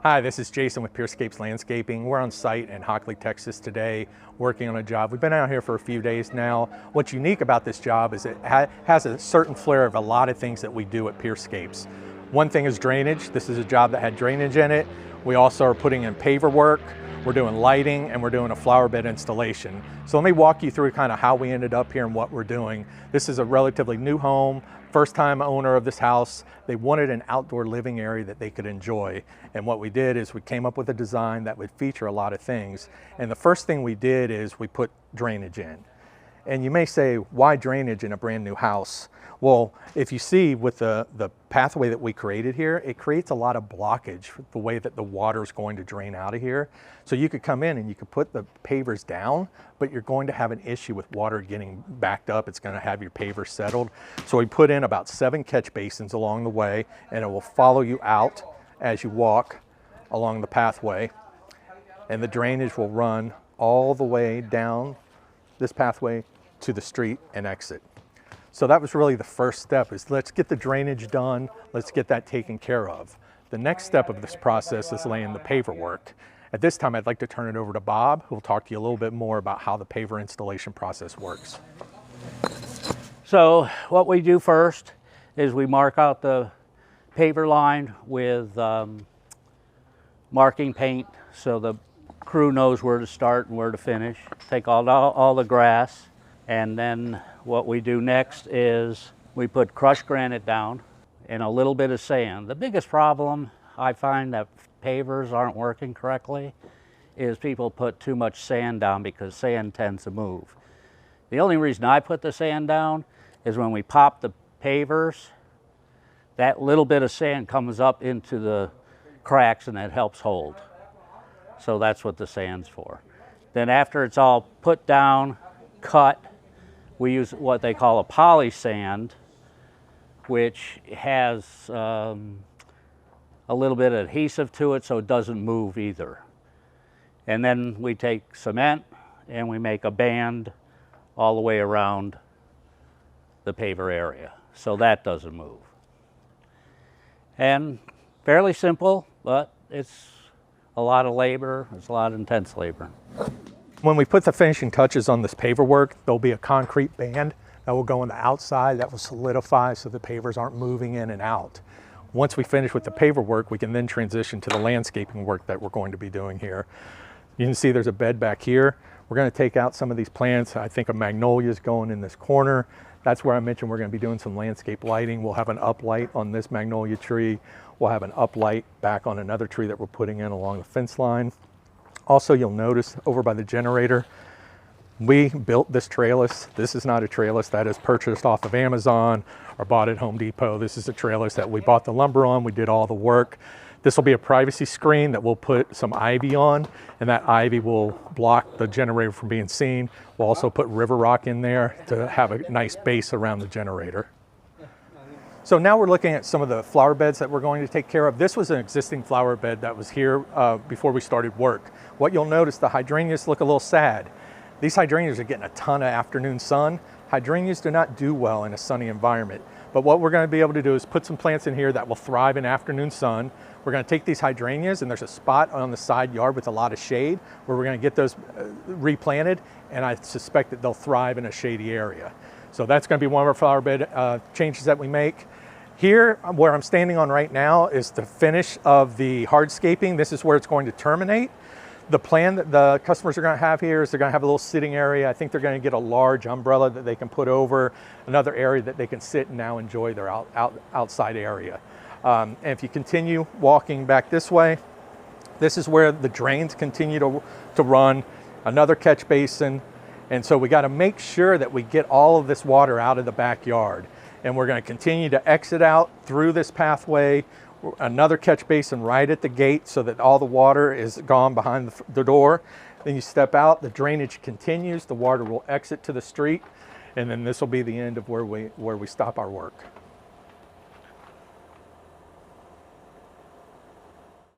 Hi, this is Jason with Pearce Scapes Landscaping. We're on site in Hockley, Texas today, working on a job. We've been out here for a few days now. What's unique about this job is it has a certain flair of a lot of things that we do at Pearce Scapes. One thing is drainage. This is a job that had drainage in it. We also are putting in paver work. We're doing lighting, and we're doing a flower bed installation. So let me walk you through kind of how we ended up here and what we're doing. This is a relatively new home, first time owner of this house. They wanted an outdoor living area that they could enjoy. And what we did is we came up with a design that would feature a lot of things. And the first thing we did is we put drainage in. And you may say, why drainage in a brand new house? Well, if you see with the pathway that we created here, it creates a lot of blockage for the way that the water is going to drain out of here. So you could come in and you could put the pavers down, but you're going to have an issue with water getting backed up. It's going to have your pavers settled. So we put in about 7 catch basins along the way, and it will follow you out as you walk along the pathway. And the drainage will run all the way down this pathway to the street and exit. So that was really the first step, is let's get the drainage done, let's get that taken care of. The next step of this process is laying the paver work. At this time, I'd like to turn it over to Bob, who will talk to you a little bit more about how the paver installation process works. So what we do first is we mark out the paver line with marking paint so the crew knows where to start and where to finish. Take all the grass, and then what we do next is we put crushed granite down and a little bit of sand. The biggest problem I find that pavers aren't working correctly is people put too much sand down because sand tends to move. The only reason I put the sand down is when we pop the pavers, that little bit of sand comes up into the cracks and it helps hold. So that's what the sand's for. Then after it's all put down, cut, we use what they call a poly sand, which has a little bit of adhesive to it so it doesn't move either. And then we take cement and we make a band all the way around the paver area so that doesn't move. And fairly simple, but it's a lot of labor, it's a lot of intense labor. When we put the finishing touches on this paver work, there'll be a concrete band that will go on the outside that will solidify so the pavers aren't moving in and out. Once we finish with the paver work, we can then transition to the landscaping work that we're going to be doing here. You can see there's a bed back here. We're going to take out some of these plants. I think a magnolia is going in this corner. That's where I mentioned we're going to be doing some landscape lighting. We'll have an uplight on this magnolia tree. We'll have an uplight back on another tree that we're putting in along the fence line. Also, you'll notice over by the generator, we built this trellis. This is not a trellis that is purchased off of Amazon or bought at Home Depot. This is a trellis that we bought the lumber on. We did all the work. This will be a privacy screen that we'll put some ivy on, and that ivy will block the generator from being seen. We'll also put river rock in there to have a nice base around the generator. So now we're looking at some of the flower beds that we're going to take care of. This was an existing flower bed that was here before we started work. What you'll notice, the hydrangeas look a little sad. These hydrangeas are getting a ton of afternoon sun. Hydrangeas do not do well in a sunny environment. But what we're going to be able to do is put some plants in here that will thrive in afternoon sun. We're going to take these hydrangeas, and there's a spot on the side yard with a lot of shade where we're going to get those replanted, and I suspect that they'll thrive in a shady area. So that's going to be one of our flower bed changes that we make. Here, where I'm standing on right now, is the finish of the hardscaping. This is where it's going to terminate. The plan that the customers are going to have here is they're going to have a little sitting area. I think they're going to get a large umbrella that they can put over, another area that they can sit and now enjoy their outside area. And if you continue walking back this way, this is where the drains continue to run, another catch basin. And so we got to make sure that we get all of this water out of the backyard. And we're going to continue to exit out through this pathway, another catch basin right at the gate so that all the water is gone behind the door. Then you step out, the drainage continues, the water will exit to the street, and then this will be the end of where we stop our work.